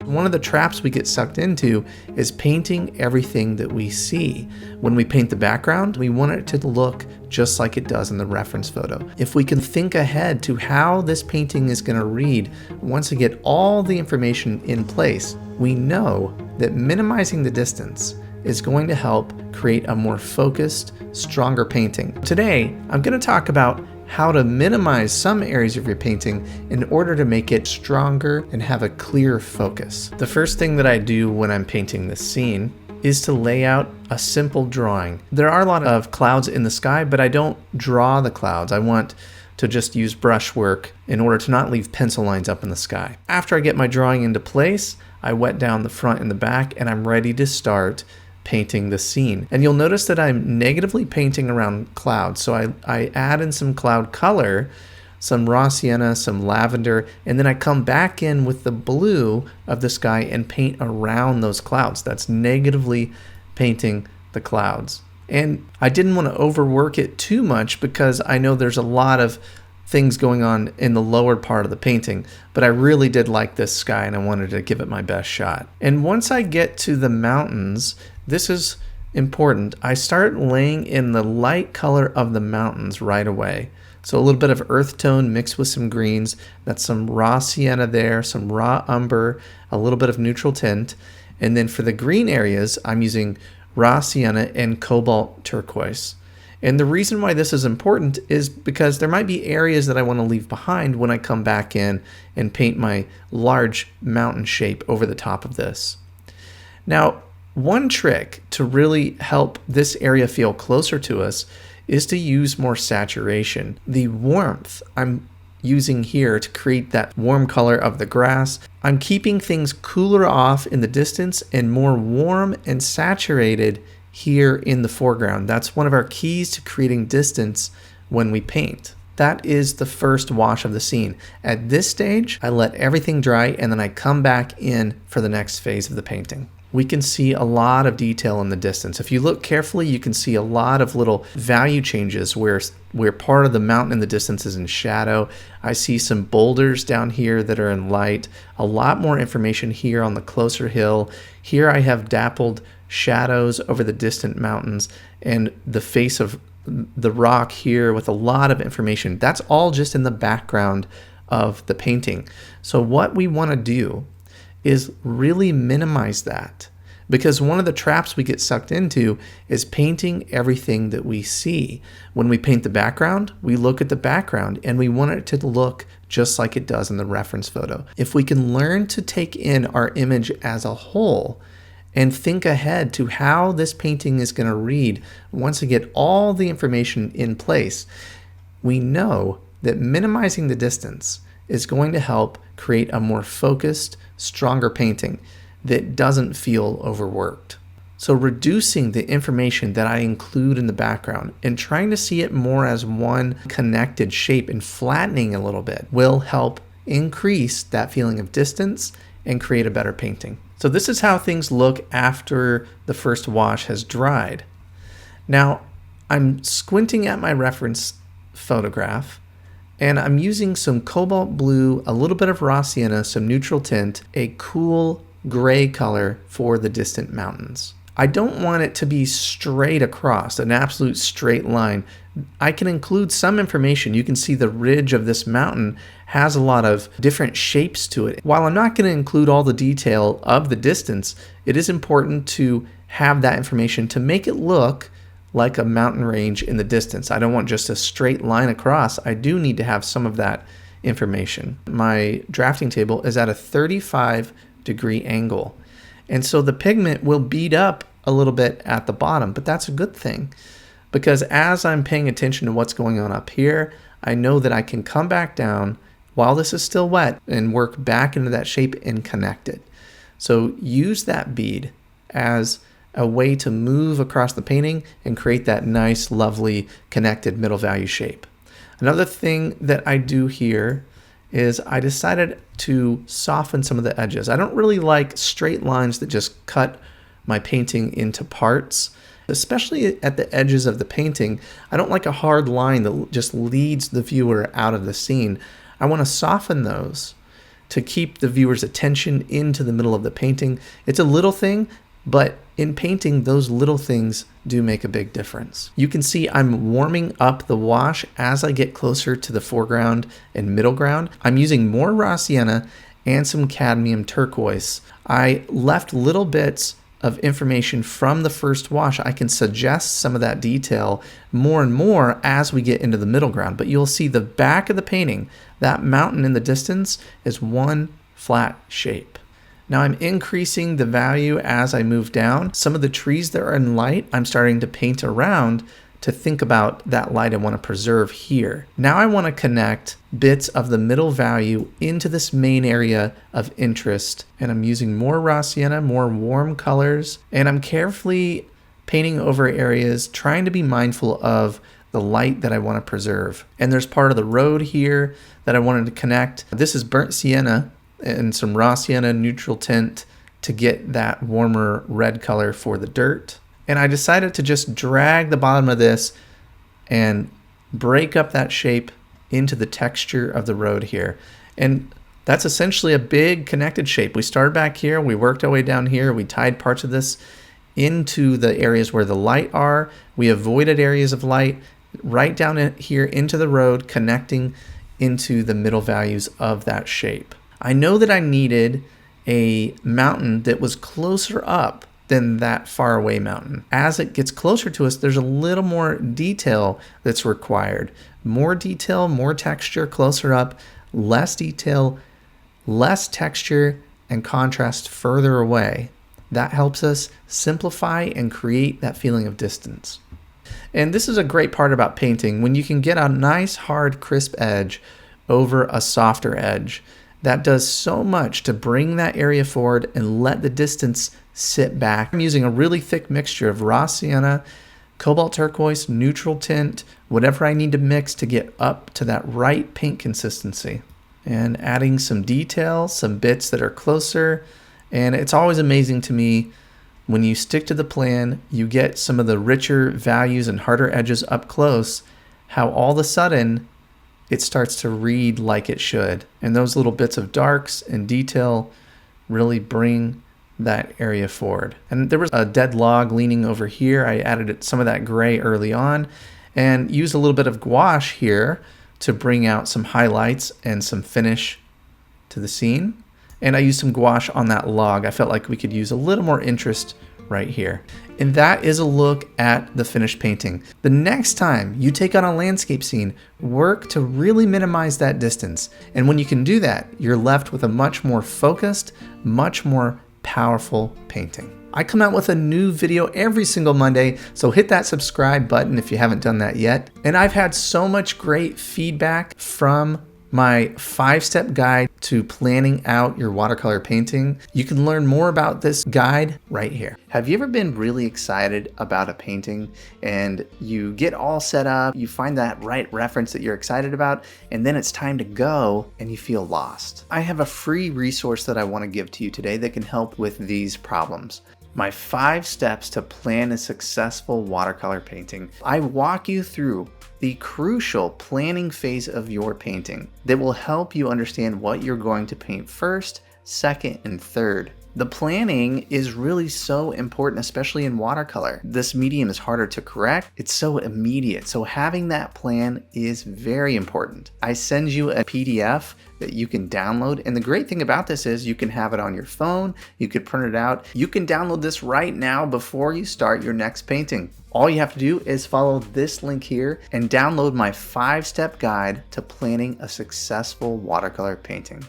One of the traps we get sucked into is painting everything that we see. When we paint the background, we want it to look just like it does in the reference photo. If we can think ahead to how this painting is going to read once we get all the information in place, we know that minimizing the distance is going to help create a more focused, stronger painting. Today, I'm going to talk about how to minimize some areas of your painting in order to make it stronger and have a clear focus. The first thing that I do when I'm painting this scene is to lay out a simple drawing. There are a lot of clouds in the sky, but I don't draw the clouds. I want to just use brushwork in order to not leave pencil lines up in the sky. After I get my drawing into place, I wet down the front and the back, and I'm ready to start painting the scene. And you'll notice that I'm negatively painting around clouds. So I add in some cloud color, some raw sienna, some lavender, and then I come back in with the blue of the sky and paint around those clouds. That's negatively painting the clouds. And I didn't want to overwork it too much because I know there's a lot of things going on in the lower part of the painting, but I really did like this sky and I wanted to give it my best shot. And once I get to the mountains, this is important. I start laying in the light color of the mountains right away. So a little bit of earth tone mixed with some greens. That's some raw sienna there, some raw umber, a little bit of neutral tint. And then for the green areas, I'm using raw sienna and cobalt turquoise. And the reason why this is important is because there might be areas that I want to leave behind when I come back in and paint my large mountain shape over the top of this. Now, one trick to really help this area feel closer to us is to use more saturation. The warmth I'm using here to create that warm color of the grass, I'm keeping things cooler off in the distance and more warm and saturated here in the foreground. That's one of our keys to creating distance when we paint. That is the first wash of the scene. At this stage, I let everything dry and then I come back in for the next phase of the painting. We can see a lot of detail in the distance. If you look carefully, you can see a lot of little value changes where part of the mountain in the distance is in shadow. I see some boulders down here that are in light. A lot more information here on the closer hill. Here I have dappled shadows over the distant mountains and the face of the rock here with a lot of information. That's all just in the background of the painting. So what we want to do is really minimize that, because one of the traps we get sucked into is painting everything that we see. When we paint the background, we look at the background and we want it to look just like it does in the reference photo. If we can learn to take in our image as a whole and think ahead to how this painting is going to read once we get all the information in place, we know that minimizing the distance is going to help create a more focused, stronger painting that doesn't feel overworked. So reducing the information that I include in the background and trying to see it more as one connected shape and flattening a little bit will help increase that feeling of distance and create a better painting. So this is how things look after the first wash has dried. Now, I'm squinting at my reference photograph and I'm using some cobalt blue, a little bit of raw sienna, some neutral tint, a cool gray color for the distant mountains. I don't want it to be straight across, an absolute straight line. I can include some information. You can see the ridge of this mountain has a lot of different shapes to it. While I'm not going to include all the detail of the distance, it is important to have that information to make it look like a mountain range in the distance. I don't want just a straight line across. I do need to have some of that information. My drafting table is at a 35-degree angle. And so the pigment will bead up a little bit at the bottom, but that's a good thing because as I'm paying attention to what's going on up here, I know that I can come back down while this is still wet and work back into that shape and connect it. So use that bead as a way to move across the painting and create that nice, lovely, connected middle value shape. Another thing that I do here is I decided to soften some of the edges. I don't really like straight lines that just cut my painting into parts, especially at the edges of the painting. I don't like a hard line that just leads the viewer out of the scene. I want to soften those to keep the viewer's attention into the middle of the painting. It's a little thing, but in painting, those little things do make a big difference. You can see I'm warming up the wash as I get closer to the foreground and middle ground. I'm using more raw sienna and some cadmium turquoise. I left little bits of information from the first wash. I can suggest some of that detail more and more as we get into the middle ground, but you'll see the back of the painting, that mountain in the distance, is one flat shape. Now I'm increasing the value as I move down. Some of the trees that are in light, I'm starting to paint around to think about that light I want to preserve here. Now I want to connect bits of the middle value into this main area of interest. And I'm using more raw sienna, more warm colors, and I'm carefully painting over areas, trying to be mindful of the light that I want to preserve. And there's part of the road here that I wanted to connect. This is burnt sienna and some raw sienna neutral tint to get that warmer red color for the dirt. And I decided to just drag the bottom of this and break up that shape into the texture of the road here. And that's essentially a big connected shape. We started back here, we worked our way down here, we tied parts of this into the areas where the light are. We avoided areas of light right down in here into the road, connecting into the middle values of that shape. I know that I needed a mountain that was closer up than that far away mountain. As it gets closer to us, there's a little more detail that's required. More detail, more texture closer up, less detail, less texture and contrast further away. That helps us simplify and create that feeling of distance. And this is a great part about painting, when you can get a nice, hard, crisp edge over a softer edge. That does so much to bring that area forward and let the distance sit back. I'm using a really thick mixture of raw sienna, cobalt turquoise, neutral tint, whatever I need to mix to get up to that right paint consistency. And adding some detail, some bits that are closer. And it's always amazing to me when you stick to the plan, you get some of the richer values and harder edges up close, how all of a sudden it starts to read like it should. And those little bits of darks and detail really bring that area forward. And there was a dead log leaning over here. I added some of that gray early on and used a little bit of gouache here to bring out some highlights and some finish to the scene. And I used some gouache on that log. I felt like we could use a little more interest right here. And that is a look at the finished painting. The next time you take on a landscape scene, work to really minimize that distance. And when you can do that, you're left with a much more focused, much more powerful painting. I come out with a new video every single Monday, so hit that subscribe button if you haven't done that yet. And I've had so much great feedback from my 5-step guide to planning out your watercolor painting. You can learn more about this guide right here. Have you ever been really excited about a painting and you get all set up, you find that right reference that you're excited about, and then it's time to go and you feel lost? I have a free resource that I want to give to you today that can help with these problems. My 5 steps to plan a successful watercolor painting. I walk you through the crucial planning phase of your painting that will help you understand what you're going to paint first, second, and third. The planning is really so important, especially in watercolor. This medium is harder to correct. It's so immediate. So having that plan is very important. I send you a PDF that you can download. And the great thing about this is you can have it on your phone. You could print it out. You can download this right now before you start your next painting. All you have to do is follow this link here and download my 5-step guide to planning a successful watercolor painting.